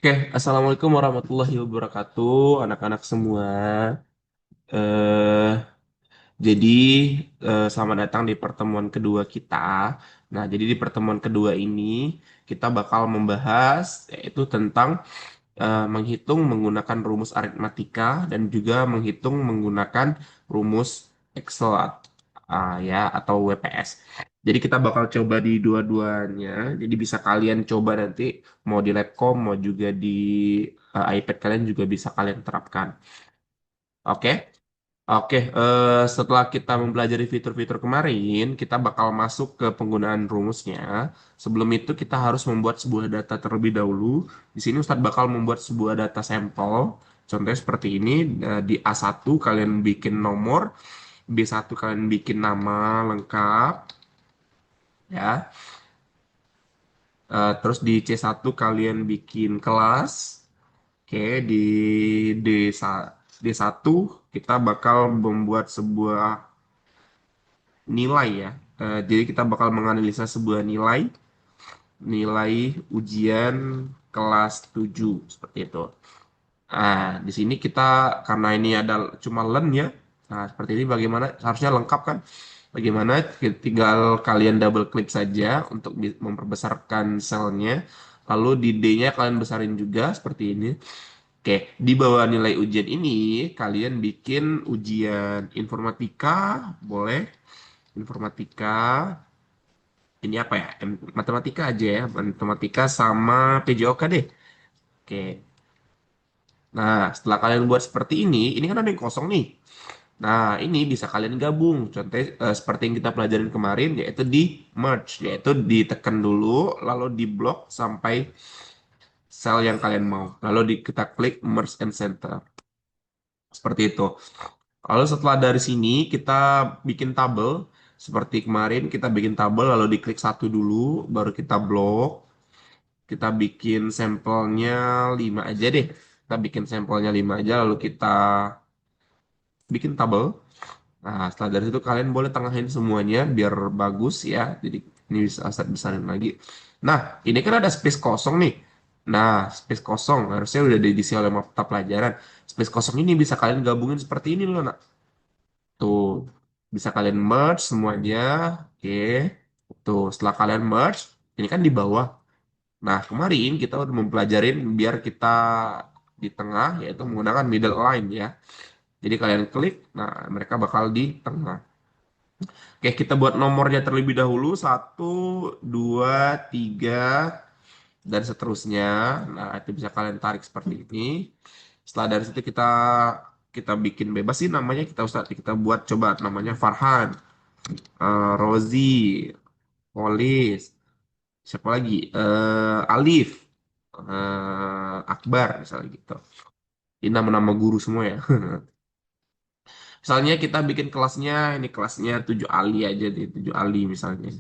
Oke, Assalamualaikum warahmatullahi wabarakatuh, anak-anak semua. Eh, jadi, selamat datang di pertemuan kedua kita. Nah, jadi di pertemuan kedua ini kita bakal membahas yaitu tentang menghitung menggunakan rumus aritmatika dan juga menghitung menggunakan rumus Excel ya atau WPS. Jadi kita bakal coba di dua-duanya. Jadi bisa kalian coba nanti mau di laptop mau juga di iPad kalian juga bisa kalian terapkan. Oke? Oke, setelah kita mempelajari fitur-fitur kemarin, kita bakal masuk ke penggunaan rumusnya. Sebelum itu kita harus membuat sebuah data terlebih dahulu. Di sini Ustadz bakal membuat sebuah data sampel. Contohnya seperti ini, di A1 kalian bikin nomor, B1 kalian bikin nama lengkap, ya. Terus di C1 kalian bikin kelas. Oke, di D1 kita bakal membuat sebuah nilai ya. Jadi kita bakal menganalisa sebuah nilai ujian kelas 7 seperti itu. Nah, di sini kita karena ini ada cuma len ya. Nah, seperti ini bagaimana harusnya lengkap kan? Bagaimana tinggal kalian double klik saja untuk memperbesarkan selnya. Lalu di D-nya kalian besarin juga seperti ini. Oke, di bawah nilai ujian ini kalian bikin ujian informatika, boleh informatika ini apa ya? Matematika aja ya, matematika sama PJOK deh. Oke. Nah, setelah kalian buat seperti ini kan ada yang kosong nih. Nah, ini bisa kalian gabung. Contoh seperti yang kita pelajarin kemarin, yaitu di merge, yaitu ditekan dulu, lalu di blok sampai sel yang kalian mau. Lalu kita klik merge and center. Seperti itu. Lalu setelah dari sini kita bikin tabel. Seperti kemarin kita bikin tabel lalu diklik satu dulu, baru kita blok. Kita bikin sampelnya 5 aja deh. Kita bikin sampelnya 5 aja lalu kita bikin tabel. Nah, setelah dari itu kalian boleh tengahin semuanya biar bagus ya. Jadi ini bisa set besarin lagi. Nah, ini kan ada space kosong nih. Nah, space kosong harusnya udah diisi oleh mata pelajaran. Space kosong ini bisa kalian gabungin seperti ini loh, nak. Tuh, bisa kalian merge semuanya. Oke. Tuh, setelah kalian merge, ini kan di bawah. Nah, kemarin kita udah mempelajarin biar kita di tengah, yaitu menggunakan middle line ya. Jadi kalian klik, nah mereka bakal di tengah. Oke, kita buat nomornya terlebih dahulu. Satu, dua, tiga, dan seterusnya. Nah, itu bisa kalian tarik seperti ini. Setelah dari situ kita bikin bebas sih namanya. Kita buat coba namanya Farhan, Rozi, Polis, siapa lagi? Alif, Akbar misalnya gitu. Ini nama-nama guru semua ya. Misalnya kita bikin kelasnya, ini kelasnya 7 Ali aja deh, 7 Ali misalnya.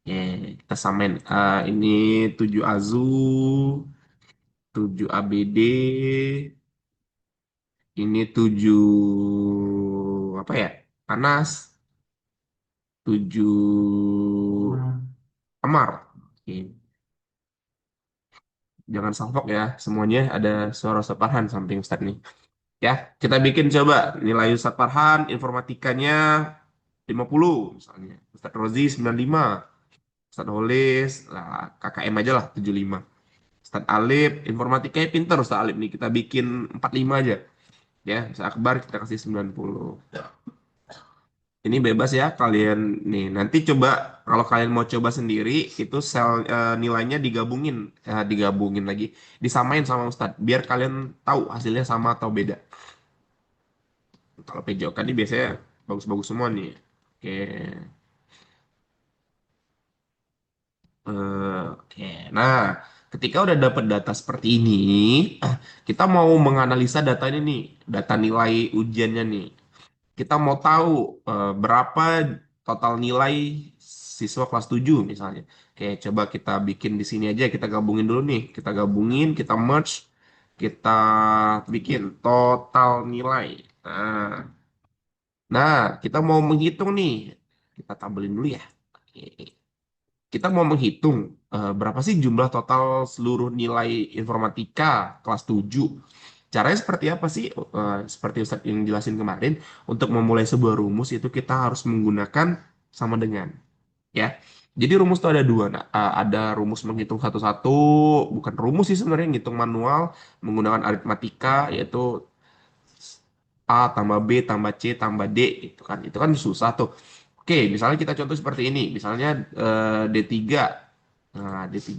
Ya, kita samain. Ini 7 Azu, 7 ABD, ini 7 apa ya? Panas, 7 Amar. Oke. Jangan salfok ya, semuanya ada suara sepahan samping Ustaz nih. Ya, kita bikin coba nilai Ustadz Farhan informatikanya 50 misalnya. Ustadz Rozi 95, Ustadz Holis, lah, KKM aja lah 75. Ustadz Alif, informatikanya pinter Ustadz Alif nih, kita bikin 45 aja. Ya, Ustadz Akbar kita kasih 90. Ini bebas ya kalian nih. Nanti coba kalau kalian mau coba sendiri itu nilainya digabungin lagi, disamain sama Ustadz biar kalian tahu hasilnya sama atau beda. Kalau PJOK ini biasanya bagus-bagus semua nih. Oke. Oke. Nah, ketika udah dapat data seperti ini, kita mau menganalisa data ini nih, data nilai ujiannya nih. Kita mau tahu berapa total nilai siswa kelas 7 misalnya. Oke, coba kita bikin di sini aja, kita gabungin dulu nih. Kita gabungin, kita merge, kita bikin total nilai. Nah, kita mau menghitung nih. Kita tabelin dulu ya. Oke. Kita mau menghitung. berapa sih jumlah total seluruh nilai informatika kelas 7? Caranya seperti apa sih? Seperti Ustadz yang jelasin kemarin, untuk memulai sebuah rumus itu kita harus menggunakan sama dengan, ya. Jadi rumus itu ada dua. Nah, ada rumus menghitung satu-satu, bukan rumus sih sebenarnya, ngitung manual menggunakan aritmatika, yaitu A tambah B tambah C tambah D, itu kan susah tuh. Oke, misalnya kita contoh seperti ini. Misalnya D3. Nah, D3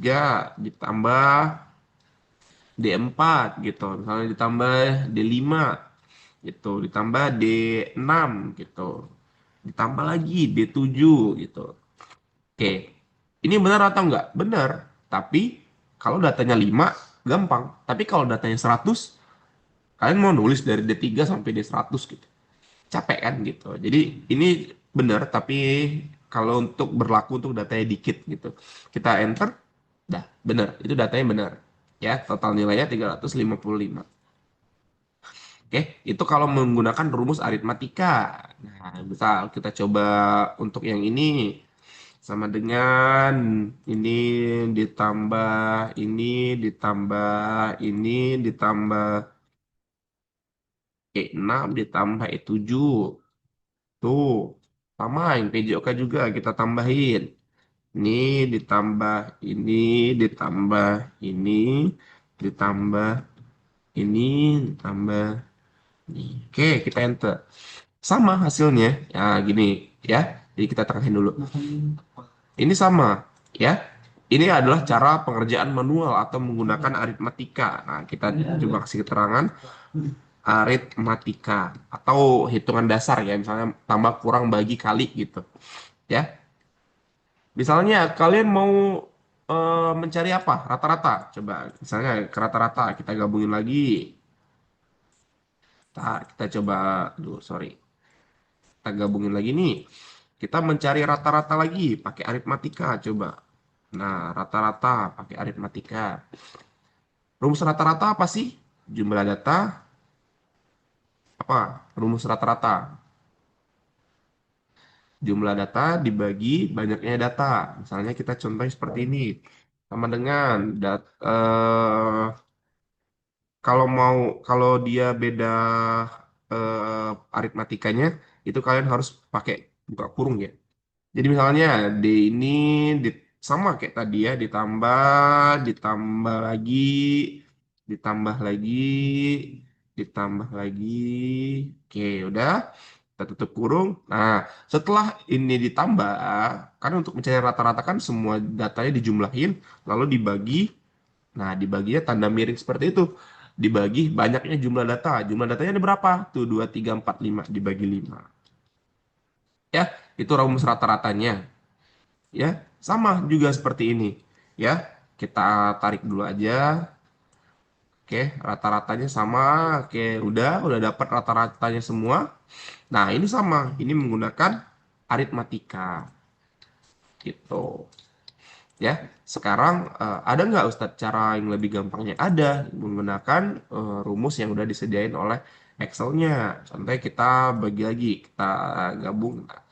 ditambah D4 gitu. Misalnya ditambah D5 gitu, ditambah D6 gitu. Ditambah lagi D7 gitu. Oke. Ini benar atau enggak? Benar. Tapi kalau datanya 5 gampang. Tapi kalau datanya 100, kalian mau nulis dari D3 sampai D100 gitu. Capek kan gitu. Jadi ini benar, tapi kalau untuk berlaku untuk datanya dikit gitu. Kita enter, dah benar. Itu datanya benar. Ya, total nilainya 355. Oke, itu kalau menggunakan rumus aritmatika. Nah, misal kita coba untuk yang ini sama dengan ini ditambah ini ditambah ini ditambah E6 ditambah E7. Tuh, sama yang PJOK juga kita tambahin. Ini ditambah ini ditambah ini ditambah ini ditambah ini. Oke, kita enter. Sama hasilnya. Ya, gini ya. Jadi kita tekanin dulu. Ini sama, ya. Ini adalah cara pengerjaan manual atau menggunakan aritmatika. Nah, kita coba kasih keterangan aritmatika atau hitungan dasar ya, misalnya tambah kurang bagi kali gitu, ya. Misalnya kalian mau mencari apa? Rata-rata. Coba misalnya ke rata-rata kita gabungin lagi. Kita coba, aduh sorry, kita gabungin lagi nih. Kita mencari rata-rata lagi pakai aritmatika coba. Nah, rata-rata pakai aritmatika. Rumus rata-rata apa sih? Jumlah data apa? Rumus rata-rata. Jumlah data dibagi banyaknya data. Misalnya kita contohnya seperti ini. Sama dengan kalau mau kalau dia beda aritmatikanya, itu kalian harus pakai buka kurung ya. Jadi misalnya D ini sama kayak tadi ya, ditambah lagi, ditambah lagi, ditambah lagi. Oke, udah. Kita tutup kurung. Nah, setelah ini ditambah, kan untuk mencari rata-rata kan semua datanya dijumlahin, lalu dibagi. Nah, dibaginya tanda miring seperti itu. Dibagi banyaknya jumlah data. Jumlah datanya ada berapa? Tuh, 2, 3, 4, 5. Dibagi 5. Ya, itu rumus rata-ratanya. Ya, sama juga seperti ini. Ya, kita tarik dulu aja. Oke, rata-ratanya sama. Oke, udah dapat rata-ratanya semua. Nah, ini sama. Ini menggunakan aritmatika. Gitu. Ya, sekarang ada nggak Ustadz cara yang lebih gampangnya? Ada, menggunakan rumus yang udah disediain oleh Excel-nya. Contohnya kita bagi lagi, kita gabung. Nah,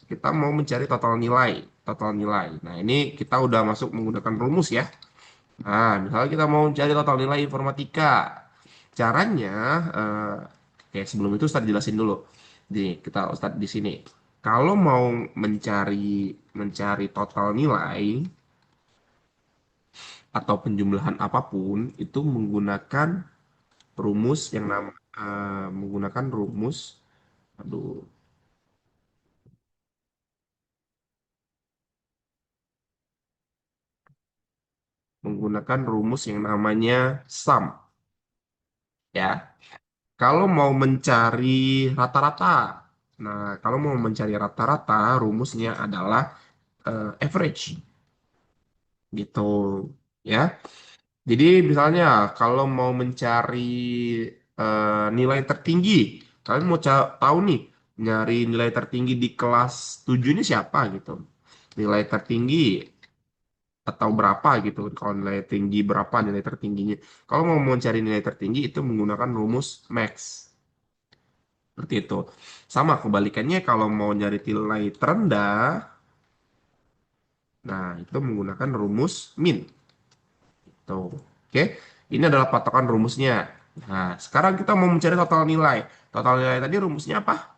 kita mau mencari total nilai, total nilai. Nah, ini kita udah masuk menggunakan rumus ya. Nah, misalnya kita mau mencari total nilai informatika. Caranya, oke sebelum itu Ustadz jelasin dulu. Jadi, kita Ustadz di sini. Kalau mau mencari mencari total nilai atau penjumlahan apapun itu menggunakan rumus yang menggunakan rumus, aduh, menggunakan rumus yang namanya sum, ya. Kalau mau mencari rata-rata, nah kalau mau mencari rata-rata rumusnya adalah average gitu, ya. Jadi misalnya kalau mau mencari nilai tertinggi, kalian mau tahu nih, nyari nilai tertinggi di kelas 7 ini siapa gitu. Nilai tertinggi atau berapa gitu. Kalau nilai tinggi berapa nilai tertingginya. Kalau mau mencari nilai tertinggi itu menggunakan rumus max. Seperti itu. Sama kebalikannya kalau mau nyari nilai terendah, Nah, itu menggunakan rumus min. Tuh. Oke, ini adalah patokan rumusnya. Nah, sekarang kita mau mencari total nilai. Total nilai tadi rumusnya apa?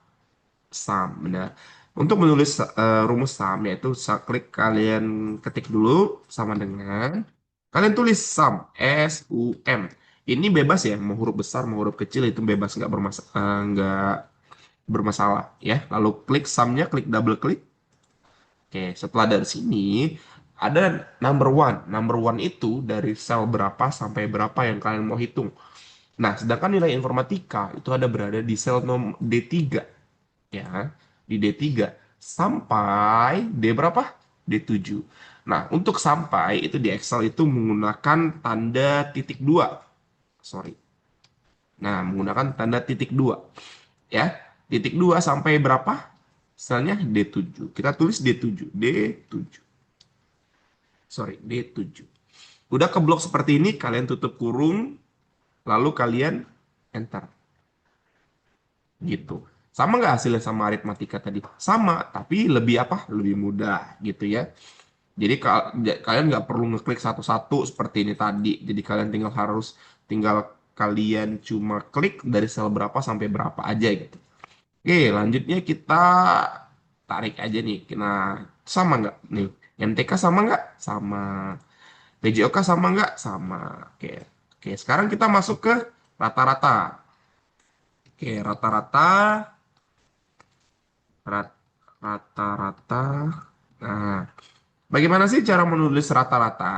Sum, benar. Untuk menulis rumus sum, yaitu klik kalian ketik dulu sama dengan kalian tulis sum, S-U-M. Ini bebas ya, mau huruf besar, mau huruf kecil itu bebas, nggak bermasalah ya. Lalu klik sumnya, klik double klik. Oke, setelah dari sini ada number one. Number one itu dari sel berapa sampai berapa yang kalian mau hitung. Nah, sedangkan nilai informatika itu ada berada di sel D3 ya, di D3 sampai D berapa? D7. Nah, untuk sampai itu di Excel itu menggunakan tanda titik dua. Sorry. Nah, menggunakan tanda titik dua ya. Titik dua sampai berapa? Misalnya D7. Kita tulis D7. D7. Sorry, D7. Udah keblok seperti ini, kalian tutup kurung, lalu kalian enter. Gitu. Sama nggak hasilnya sama aritmatika tadi? Sama, tapi lebih apa? Lebih mudah gitu ya. Jadi kalian nggak perlu ngeklik satu-satu seperti ini tadi. Jadi kalian tinggal kalian cuma klik dari sel berapa sampai berapa aja gitu. Oke, lanjutnya kita tarik aja nih. Nah, sama nggak nih? MTK sama nggak? Sama. PJOK sama nggak? Sama. Oke. Oke, sekarang kita masuk ke rata-rata. Oke, rata-rata. Rat- Rata-rata. Nah, bagaimana sih cara menulis rata-rata?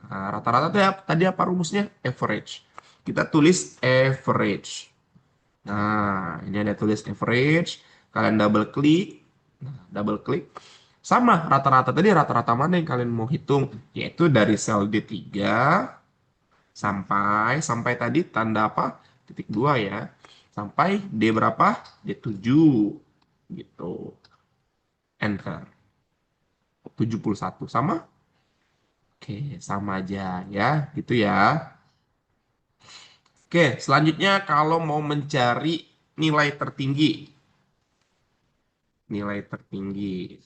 Nah, rata-rata tadi apa rumusnya? Average. Kita tulis average. Nah, ini ada tulis average. Kalian double klik. Nah, double klik. Sama rata-rata tadi rata-rata mana yang kalian mau hitung? Yaitu dari sel D3 sampai tadi tanda apa? Titik dua ya. Sampai D berapa? D7 gitu. Enter. 71 sama? Oke, sama aja ya, gitu ya. Oke, selanjutnya kalau mau mencari nilai tertinggi, nilai tertinggi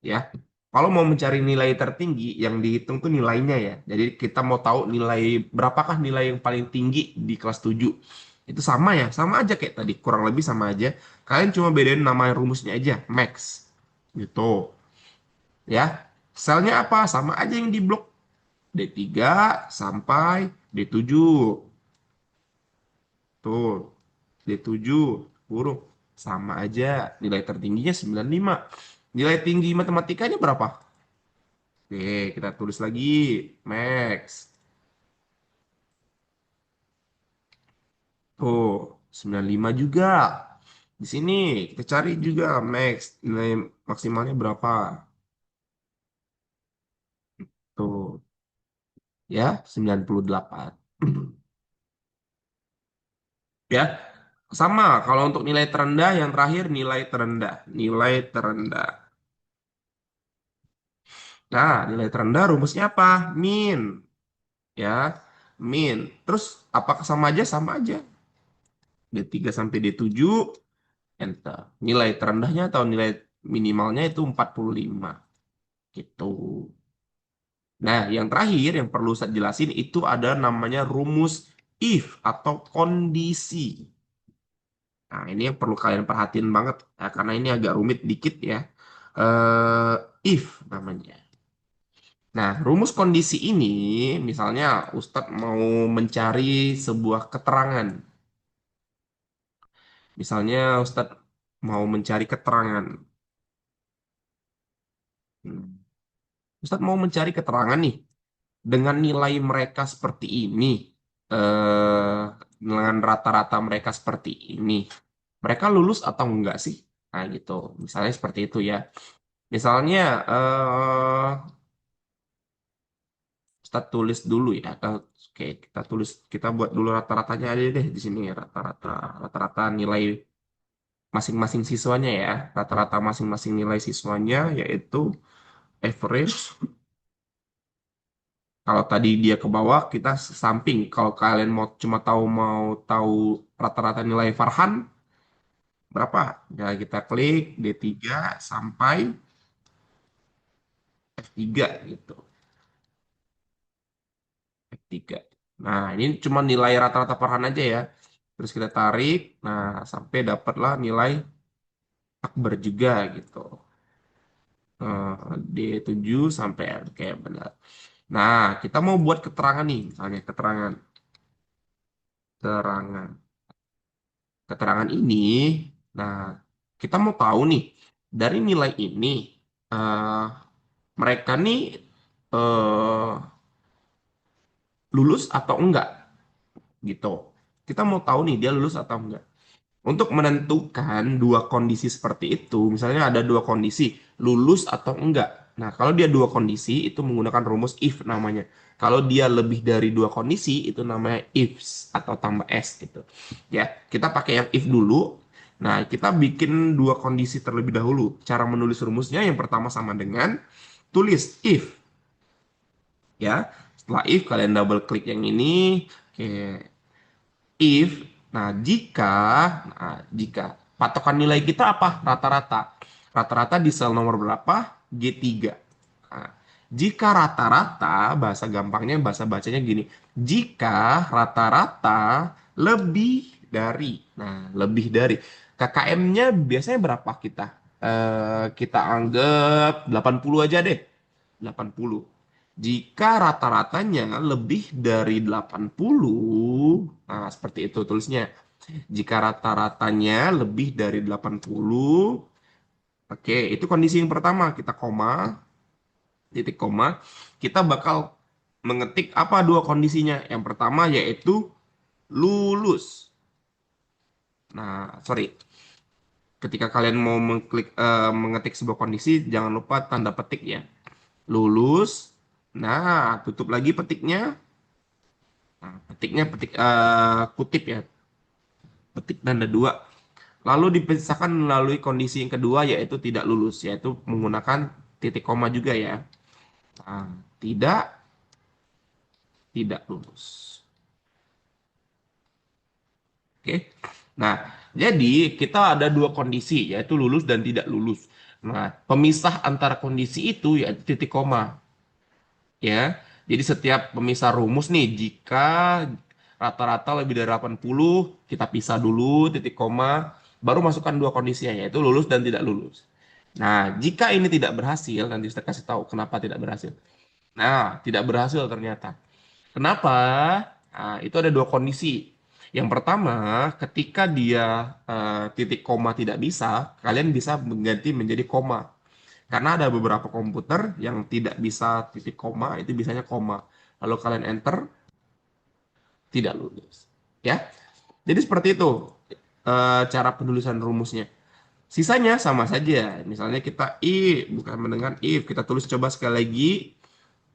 ya. Kalau mau mencari nilai tertinggi, yang dihitung tuh nilainya ya. Jadi kita mau tahu nilai berapakah nilai yang paling tinggi di kelas 7. Itu sama ya, sama aja kayak tadi, kurang lebih sama aja. Kalian cuma bedain nama rumusnya aja, max. Gitu. Ya. Selnya apa? Sama aja yang di blok D3 sampai D7. Tuh, D7 huruf sama aja. Nilai tertingginya 95. Nilai tinggi matematikanya berapa? Oke, kita tulis lagi. Max. Tuh, 95 juga. Di sini kita cari juga max. Nilai maksimalnya berapa? Tuh, ya, 98. Ya, sama. Kalau untuk nilai terendah, yang terakhir nilai terendah. Nilai terendah. Nah, nilai terendah rumusnya apa? Min. Ya, min. Terus apakah sama aja? Sama aja. D3 sampai D7, enter. Nilai terendahnya atau nilai minimalnya itu 45. Gitu. Nah, yang terakhir yang perlu saya jelasin itu ada namanya rumus if atau kondisi. Nah, ini yang perlu kalian perhatiin banget ya, karena ini agak rumit dikit ya. If namanya. Nah, rumus kondisi ini misalnya Ustadz mau mencari sebuah keterangan. Misalnya Ustadz mau mencari keterangan. Hmm. Ustadz mau mencari keterangan nih dengan nilai mereka seperti ini, eh, dengan rata-rata mereka seperti ini, mereka lulus atau enggak sih? Nah gitu, misalnya seperti itu ya. Misalnya Ustadz tulis dulu ya. Oke, kita buat dulu rata-ratanya aja deh di sini ya, rata-rata nilai masing-masing siswanya ya. Rata-rata masing-masing nilai siswanya yaitu average. Kalau tadi dia ke bawah, kita samping. Kalau kalian mau tahu rata-rata nilai Farhan berapa? Ya kita klik D3 sampai F3 gitu. F3. Nah, ini cuma nilai rata-rata perhan aja ya. Terus kita tarik, nah sampai dapatlah nilai akbar juga gitu. D7 sampai R kayak benar. Nah, kita mau buat keterangan nih, misalnya keterangan. Keterangan ini, nah kita mau tahu nih, dari nilai ini, eh, mereka nih eh, lulus atau enggak gitu. Kita mau tahu nih dia lulus atau enggak. Untuk menentukan dua kondisi seperti itu, misalnya ada dua kondisi, lulus atau enggak. Nah, kalau dia dua kondisi, itu menggunakan rumus if namanya. Kalau dia lebih dari dua kondisi, itu namanya ifs atau tambah s gitu. Ya, kita pakai yang if dulu. Nah, kita bikin dua kondisi terlebih dahulu. Cara menulis rumusnya yang pertama sama dengan tulis if, ya. Setelah if, kalian double klik yang ini. Oke, if, jika patokan nilai kita apa? Rata-rata. Rata-rata di sel nomor berapa? G3. Nah, jika rata-rata, bahasa gampangnya, bahasa bacanya gini. Jika rata-rata lebih dari. Nah, lebih dari. KKM-nya biasanya berapa kita? Kita anggap 80 aja deh. 80. Jika rata-ratanya lebih dari 80, nah seperti itu tulisnya. Jika rata-ratanya lebih dari 80, oke, itu kondisi yang pertama. Kita koma, titik koma. Kita bakal mengetik apa dua kondisinya. Yang pertama yaitu lulus. Nah, sorry. Ketika kalian mau mengetik sebuah kondisi, jangan lupa tanda petik ya. Lulus. Nah, tutup lagi petiknya. Nah, petiknya kutip ya, petik tanda dua. Lalu dipisahkan melalui kondisi yang kedua yaitu tidak lulus, yaitu menggunakan titik koma juga ya. Nah, tidak tidak lulus. Oke. Nah, jadi kita ada dua kondisi yaitu lulus dan tidak lulus. Nah, pemisah antara kondisi itu yaitu titik koma ya. Jadi setiap pemisah rumus nih, jika rata-rata lebih dari 80, kita pisah dulu titik koma, baru masukkan dua kondisinya, yaitu lulus dan tidak lulus. Nah, jika ini tidak berhasil, nanti saya kasih tahu kenapa tidak berhasil. Nah, tidak berhasil ternyata. Kenapa? Nah, itu ada dua kondisi. Yang pertama, ketika dia titik koma tidak bisa, kalian bisa mengganti menjadi koma. Karena ada beberapa komputer yang tidak bisa titik koma, itu bisanya koma. Lalu kalian enter, tidak lulus. Ya, jadi seperti itu cara penulisan rumusnya. Sisanya sama saja. Misalnya kita bukan dengan if, kita tulis coba sekali lagi.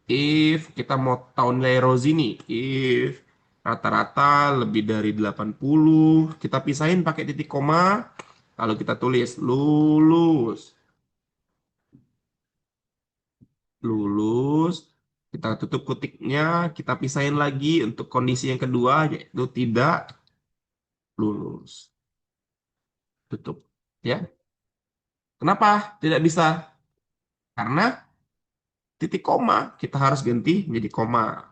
If kita mau tahu nilai Rosie nih, if rata-rata lebih dari 80, kita pisahin pakai titik koma, lalu kita tulis lulus. Lulus, kita tutup kutiknya, kita pisahin lagi untuk kondisi yang kedua yaitu tidak lulus. Tutup. Ya. Kenapa tidak bisa? Karena titik koma kita harus ganti menjadi koma.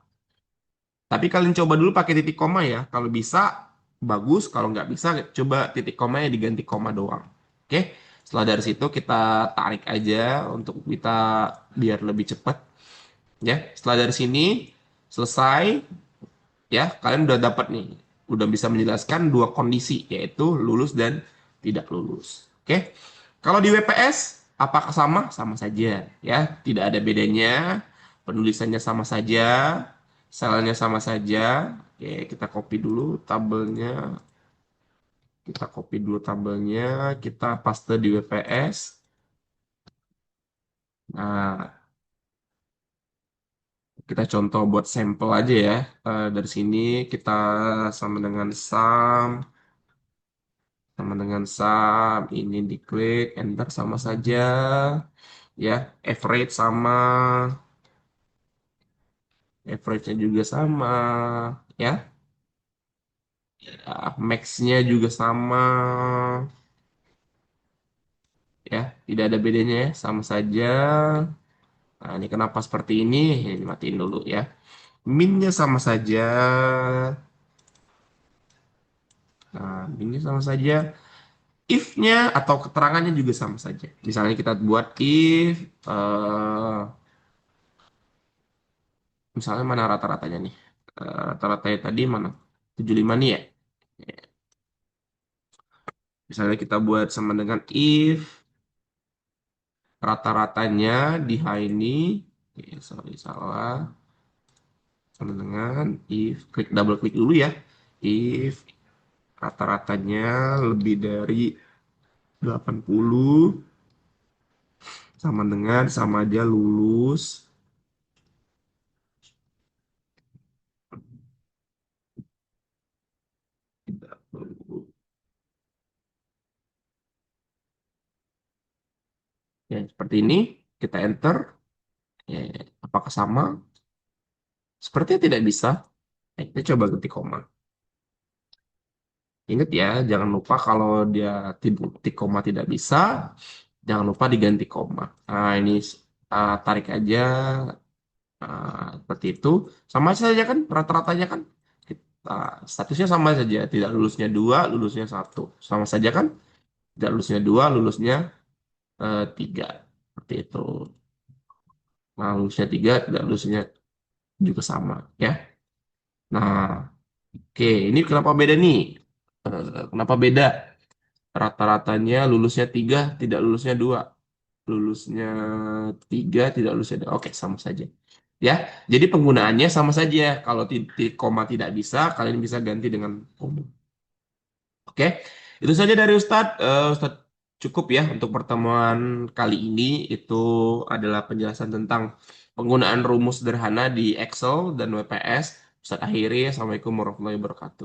Tapi kalian coba dulu pakai titik koma ya. Kalau bisa bagus, kalau nggak bisa coba titik komanya diganti koma doang. Oke. Setelah dari situ kita tarik aja untuk kita biar lebih cepat ya. Setelah dari sini selesai. Ya, kalian udah dapat nih, udah bisa menjelaskan dua kondisi, yaitu lulus dan tidak lulus. Oke, kalau di WPS, apakah sama? Sama saja, ya, tidak ada bedanya, penulisannya sama saja, selnya sama saja. Oke, kita copy dulu tabelnya, kita paste di WPS. Nah, kita contoh buat sampel aja ya. Dari sini kita sama dengan sum. Sama dengan sum, ini diklik, enter sama saja. Ya, average sama, average-nya juga sama. Ya, max-nya juga sama. Ya, tidak ada bedanya ya, sama saja. Nah, ini kenapa seperti ini? Ini matiin dulu ya. Minnya sama saja. Nah, minnya sama saja. If-nya atau keterangannya juga sama saja. Misalnya kita buat if, misalnya mana rata-ratanya nih? Rata-ratanya tadi mana? 75 nih ya. Misalnya kita buat sama dengan if rata-ratanya di H ini, oke, sorry salah, sama dengan if, double klik dulu ya. If rata-ratanya lebih dari 80 sama dengan sama aja lulus. Tidak perlu. Ya, seperti ini kita enter. Ya, apakah sama? Sepertinya tidak bisa. Kita coba ganti koma. Ingat ya, jangan lupa kalau dia titik koma tidak bisa, jangan lupa diganti koma. Nah, ini tarik aja seperti itu. Sama saja kan, rata-ratanya kan. Kita, statusnya sama saja. Tidak lulusnya dua, lulusnya satu. Sama saja kan? Tidak lulusnya dua, lulusnya tiga. Seperti itu. Nah, lulusnya tiga, tidak lulusnya juga sama. Ya. Nah, oke. Ini kenapa beda nih? Kenapa beda? Rata-ratanya lulusnya tiga, tidak lulusnya dua. Lulusnya tiga, tidak lulusnya dua. Oke, sama saja. Ya, jadi penggunaannya sama saja. Kalau titik koma tidak bisa, kalian bisa ganti dengan koma. Oke, itu saja dari Ustadz. Ustadz cukup ya untuk pertemuan kali ini. Itu adalah penjelasan tentang penggunaan rumus sederhana di Excel dan WPS. Ustadz akhiri, Assalamualaikum warahmatullahi wabarakatuh.